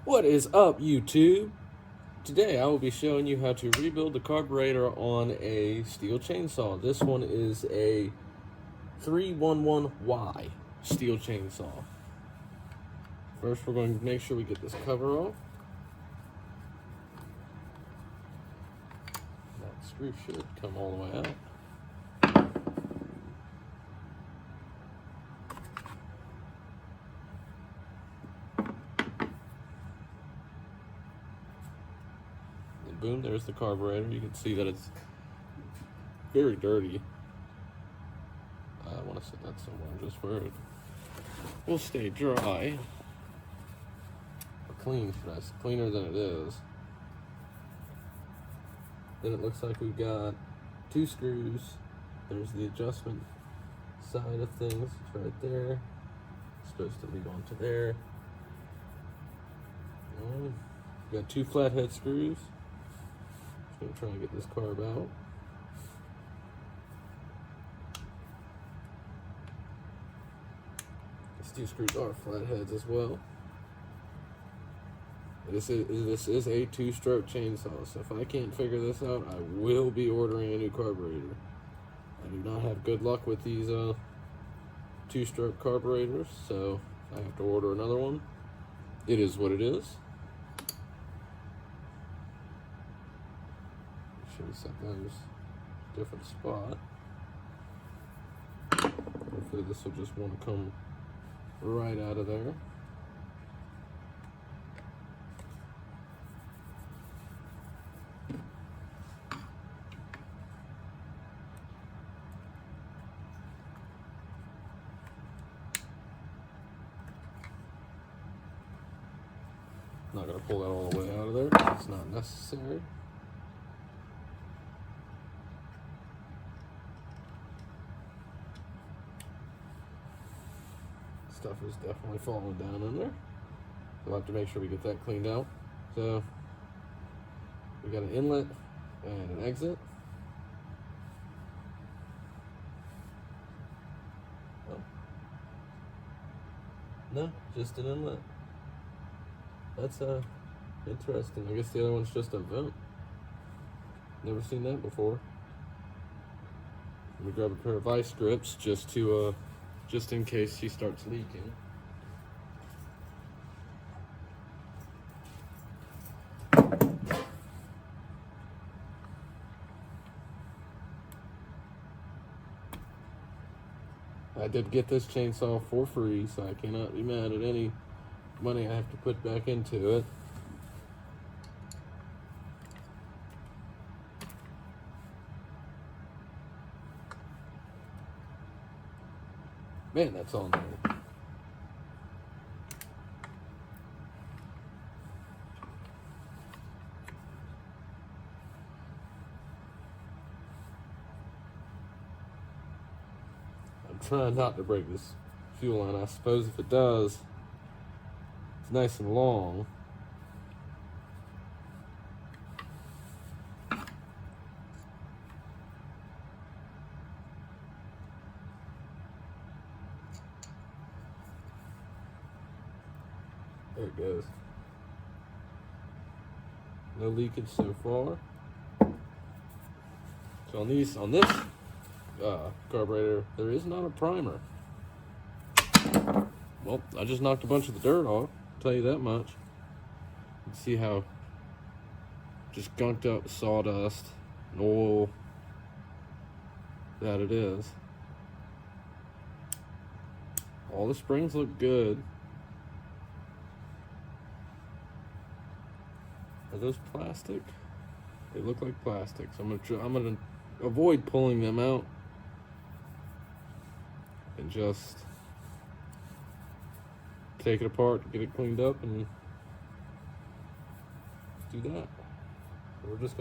What is up, YouTube? Today I will be showing you how to rebuild the carburetor on a Stihl Chainsaw. This one is a 311Y Stihl Chainsaw. First we're going to make sure we get this cover off. That screw should come all the way out. Boom, there's the carburetor. You can see that it's very dirty. I want to set that somewhere just where it will stay dry. Or clean, cleaner than it is. Then it looks like we've got 2 screws. There's the adjustment side of things. It's right there. It's supposed to lead onto there. We've got 2 flathead screws. Just gonna try and get this carb out. These 2 screws are flatheads as well. This is a 2-stroke chainsaw, so if I can't figure this out, I will be ordering a new carburetor. I do not have good luck with these 2-stroke carburetors, so I have to order another one. It is what it is. Should we set those different spot? Hopefully this will just want to come right out of there. Not going to pull that all the way out of there. It's not necessary. Stuff is definitely falling down in there. We'll have to make sure we get that cleaned out. So we got an inlet and an exit. Oh. No, just an inlet. That's interesting. I guess the other one's just a vent. Never seen that before. Let me grab a pair of vice grips just in case she starts leaking. I did get this chainsaw for free, so I cannot be mad at any money I have to put back into it. Man, that's on there. I'm trying not to break this fuel line. I suppose if it does, it's nice and long. There it goes. No leakage so far. So on this carburetor, there is not a primer. Well, I just knocked a bunch of the dirt off, I'll tell you that much. You can see how just gunked up sawdust and oil that it is. All the springs look good. Are those plastic? They look like plastic. So I'm gonna avoid pulling them out and just take it apart, get it cleaned up, and do that. So we're just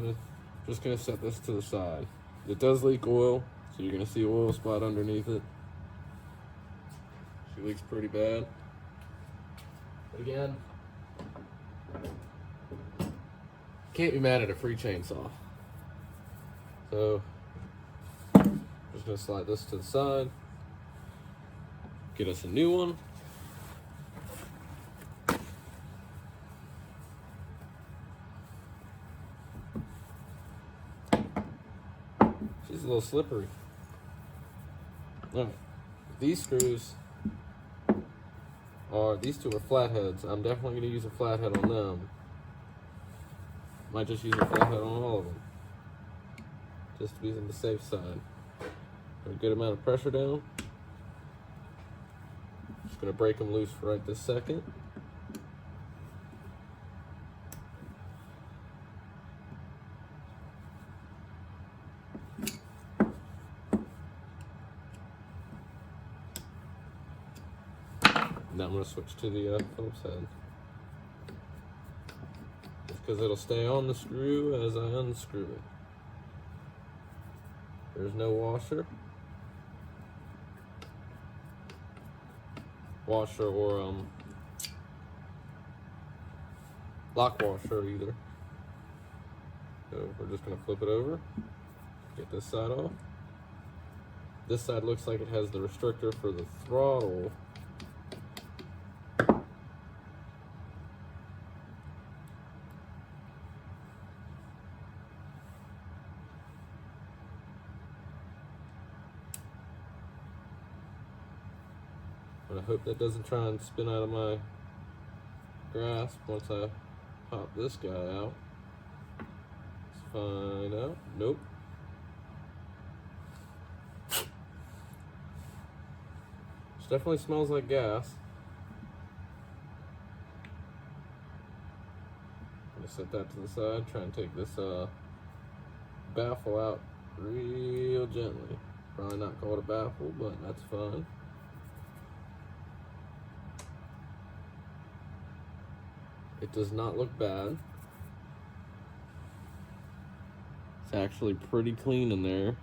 gonna set this to the side. It does leak oil, so you're gonna see an oil spot underneath it. She leaks pretty bad. But again, can't be mad at a free chainsaw. So, just gonna slide this to the side, get us a new one. a little slippery. Alright, these screws these two are flatheads. I'm definitely going to use a flathead on them. Might just use a flathead on all of them, just to be on the safe side. Put a good amount of pressure down. Just going to break them loose for right this second. Now I'm going to switch to the Phillips head, just because it'll stay on the screw as I unscrew it. There's no washer or lock washer either. So we're just going to flip it over, get this side off. This side looks like it has the restrictor for the throttle. But I hope that doesn't try and spin out of my grasp once I pop this guy out. Let's find out. Nope. This definitely smells like gas. I'm gonna set that to the side, try and take this baffle out real gently. Probably not call it a baffle, but that's fine. It does not look bad. It's actually pretty clean in there.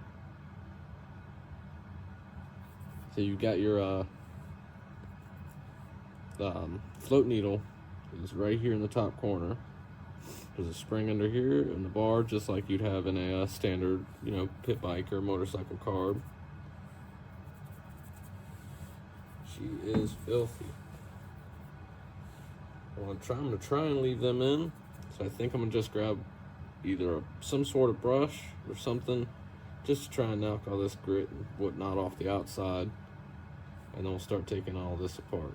So you've got your float needle is right here in the top corner. There's a spring under here and the bar, just like you'd have in a standard, pit bike or motorcycle carb. She is filthy. I'm gonna try and leave them in. So I think I'm gonna just grab either some sort of brush or something, just to try and knock all this grit and whatnot off the outside, and then we'll start taking all this apart.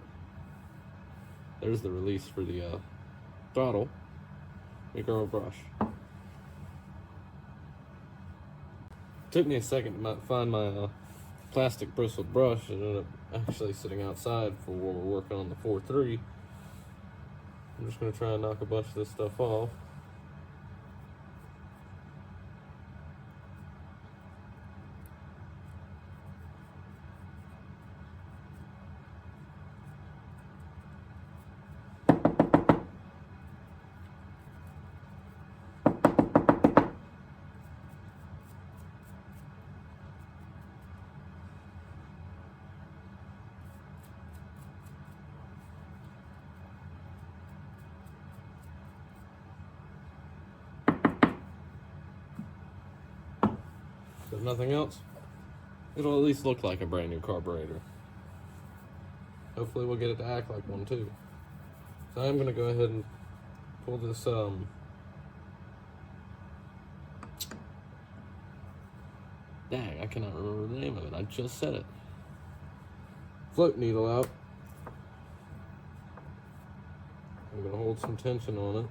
There's the release for the throttle. Let me grab a brush. Took me a second to find my plastic bristled brush. It ended up actually sitting outside for when we're working on the 4.3. I'm just going to try and knock a bunch of this stuff off. If nothing else, it'll at least look like a brand new carburetor. Hopefully we'll get it to act like one too. So I'm going to go ahead and pull this dang, I cannot remember the name of it. I just said it. Float needle out. I'm going to hold some tension on it,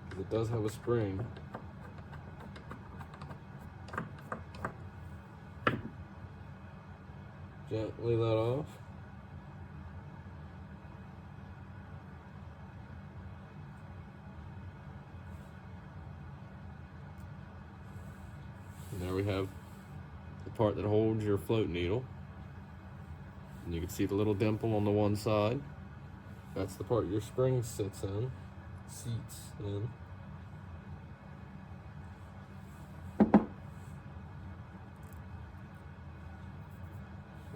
because it does have a spring. Gently let off. And there we have the part that holds your float needle. And you can see the little dimple on the one side. That's the part your spring seats in.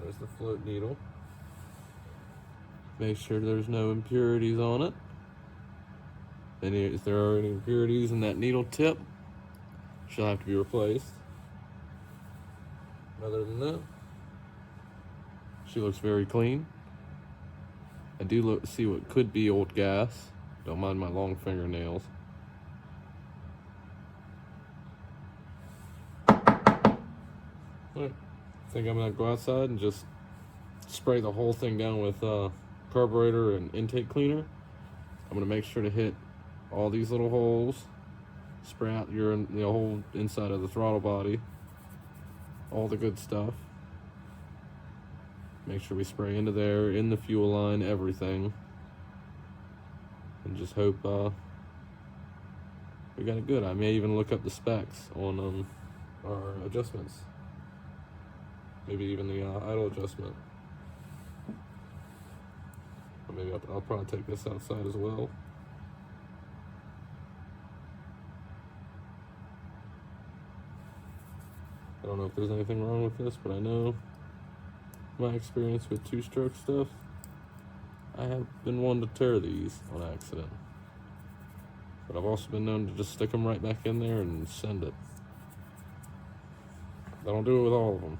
There's the float needle. Make sure there's no impurities on it. If there are any impurities in that needle tip, she'll have to be replaced. Other than that, she looks very clean. I do see what could be old gas. Don't mind my long fingernails. Alright, I think I'm gonna go outside and just spray the whole thing down with carburetor and intake cleaner. I'm gonna make sure to hit all these little holes, spray out the whole inside of the throttle body, all the good stuff. Make sure we spray into there, in the fuel line, everything, and just hope we got it good. I may even look up the specs on our adjustments, maybe even the idle adjustment. Or maybe I'll probably take this outside as well. I don't know if there's anything wrong with this, but I know my experience with two-stroke stuff, I have been one to tear these on accident. But I've also been known to just stick them right back in there and send it. I don't do it with all of them.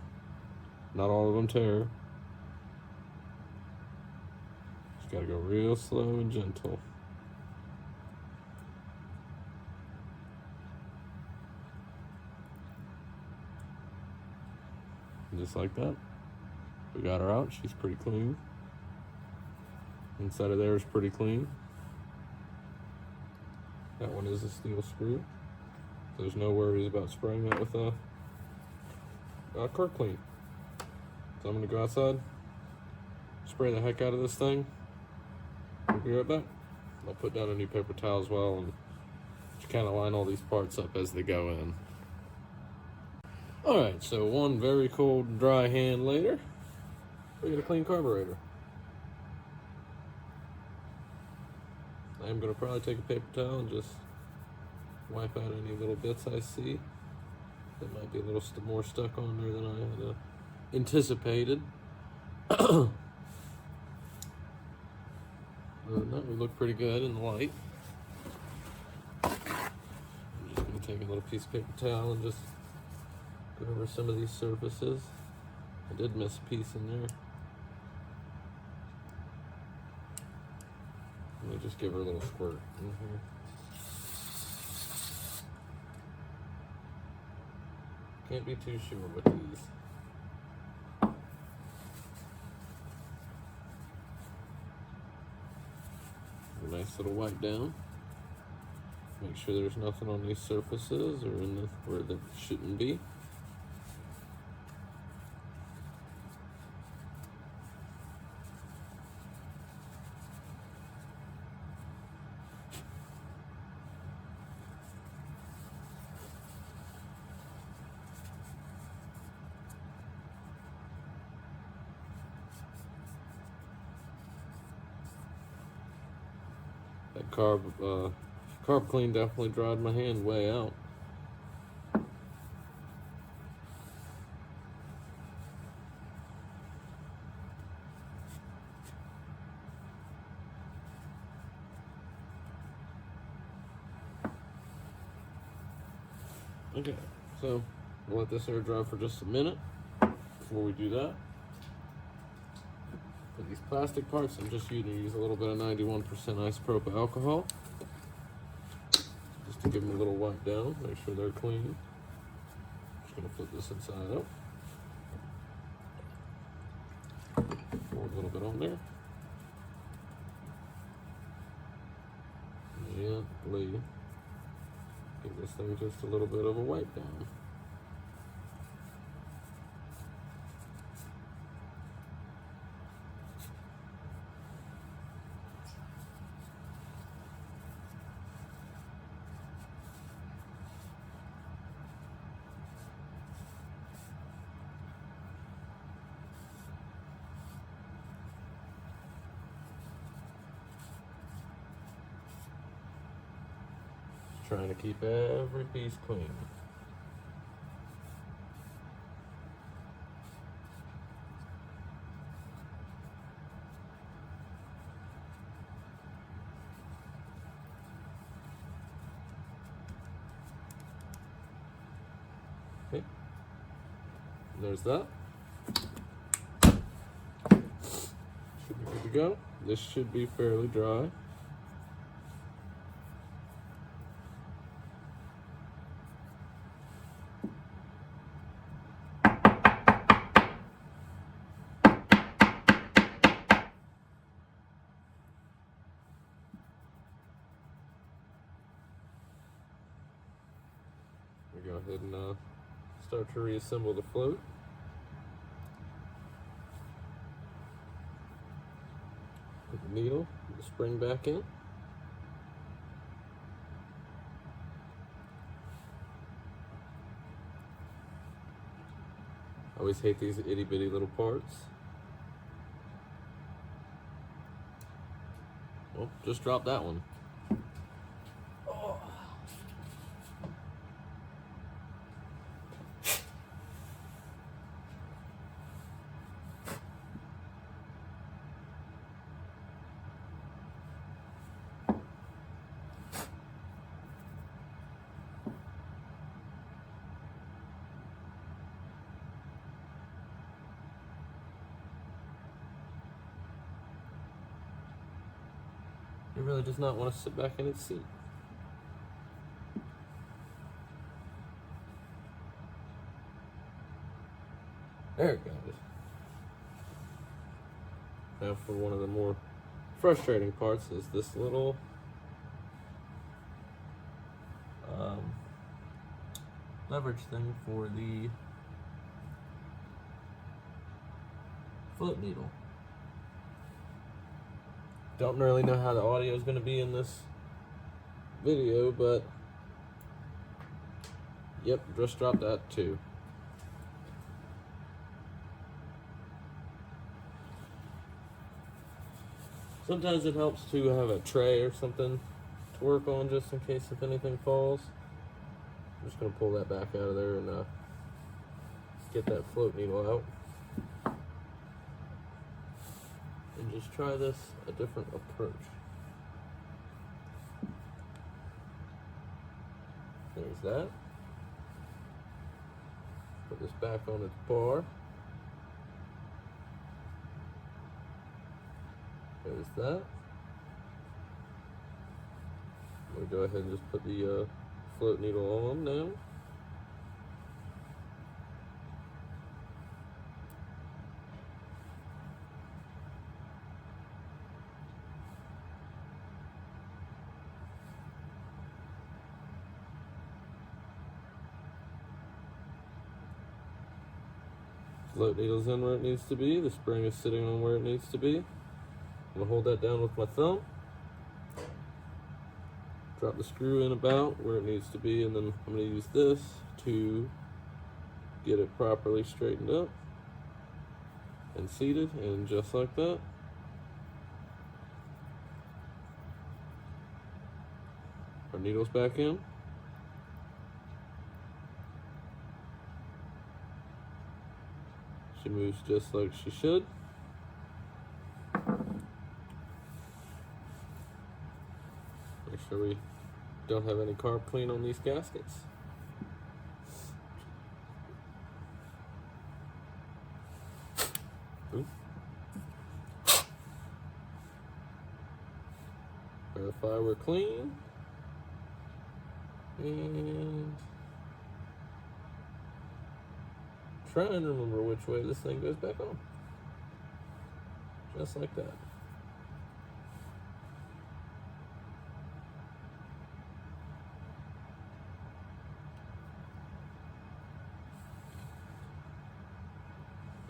Not all of them tear. Just gotta go real slow and gentle. And just like that, we got her out. She's pretty clean. Inside of there is pretty clean. That one is a steel screw. So there's no worries about spraying that with a carb clean. So I'm gonna go outside, spray the heck out of this thing. We'll be right back. I'll put down a new paper towel as well and just kind of line all these parts up as they go in. All right, so one very cold, dry hand later, we got a clean carburetor. I'm gonna probably take a paper towel and just wipe out any little bits I see that might be a little more stuck on there than I had anticipated. Other than that, we look pretty good in the light. I'm just gonna take a little piece of paper towel and just go over some of these surfaces. I did miss a piece in there. Let me just give her a little squirt in here. Can't be too sure with these. A nice little wipe down. Make sure there's nothing on these surfaces or in where there shouldn't be. That carb clean definitely dried my hand way out. Okay, so we'll let this air dry for just a minute before we do that. For these plastic parts, I'm just going to use a little bit of 91% isopropyl alcohol just to give them a little wipe down, make sure they're clean. Just going to flip this inside out. Pour a little bit on there. Gently give this thing just a little bit of a wipe down. Trying to keep every piece clean. Okay, there's that. Should be good to go. This should be fairly dry. go ahead and start to reassemble the float. Put the needle, the spring back in. I always hate these itty bitty little parts. Well, just dropped that one. Oh. It really does not want to sit back in its seat. There it goes. Now for one of the more frustrating parts is this little leverage thing for the float needle. Don't really know how the audio is going to be in this video, but yep, just dropped that too. Sometimes it helps to have a tray or something to work on just in case if anything falls. I'm just going to pull that back out of there and get that float needle out. And just try this a different approach. There's that. Put this back on its bar. There's that. We'll go ahead and just put the float needle on now. Float needle's in where it needs to be. The spring is sitting on where it needs to be. I'm gonna hold that down with my thumb. Drop the screw in about where it needs to be, and then I'm gonna use this to get it properly straightened up and seated, and just like that. Our needle's back in. She moves just like she should. Make sure we don't have any carb clean on these gaskets. Ooh. Verify we're clean. And try and remember which way this thing goes back on. Just like that.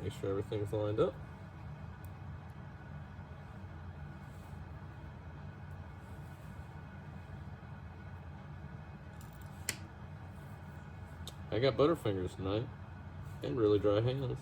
Make sure everything's lined up. I got butterfingers tonight and really dry hands.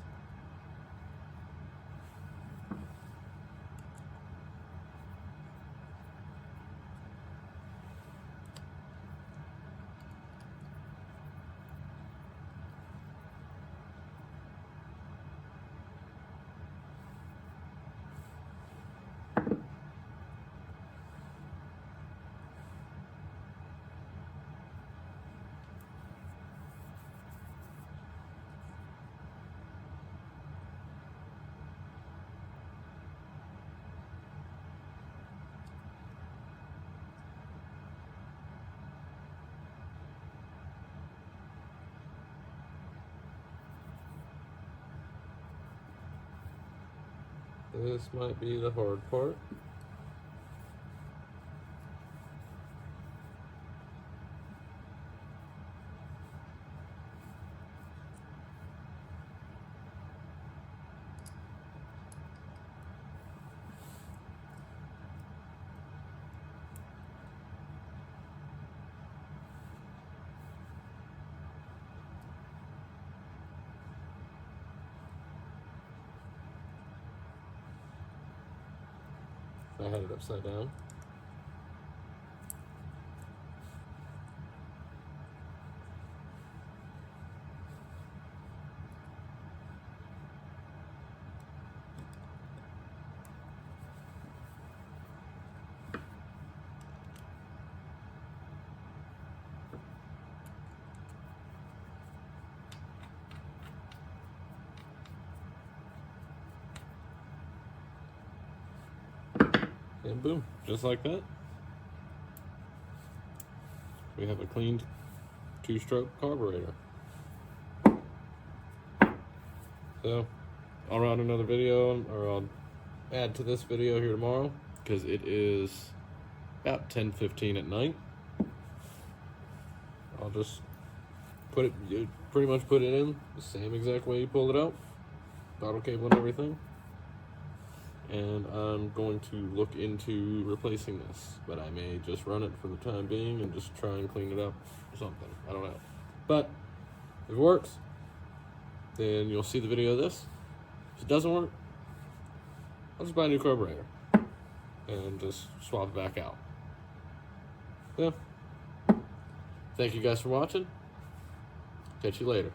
This might be the hard part. I had it upside down. And boom, just like that, we have a cleaned 2-stroke carburetor. So I'll run another video, or I'll add to this video here tomorrow, because it is about 10:15 at night. I'll just put it, pretty much put it in the same exact way you pulled it out, throttle cable and everything. And I'm going to look into replacing this, but I may just run it for the time being and just try and clean it up or something. I don't know. But if it works, then you'll see the video of this. If it doesn't work, I'll just buy a new carburetor and just swap it back out. Yeah. Thank you guys for watching. Catch you later.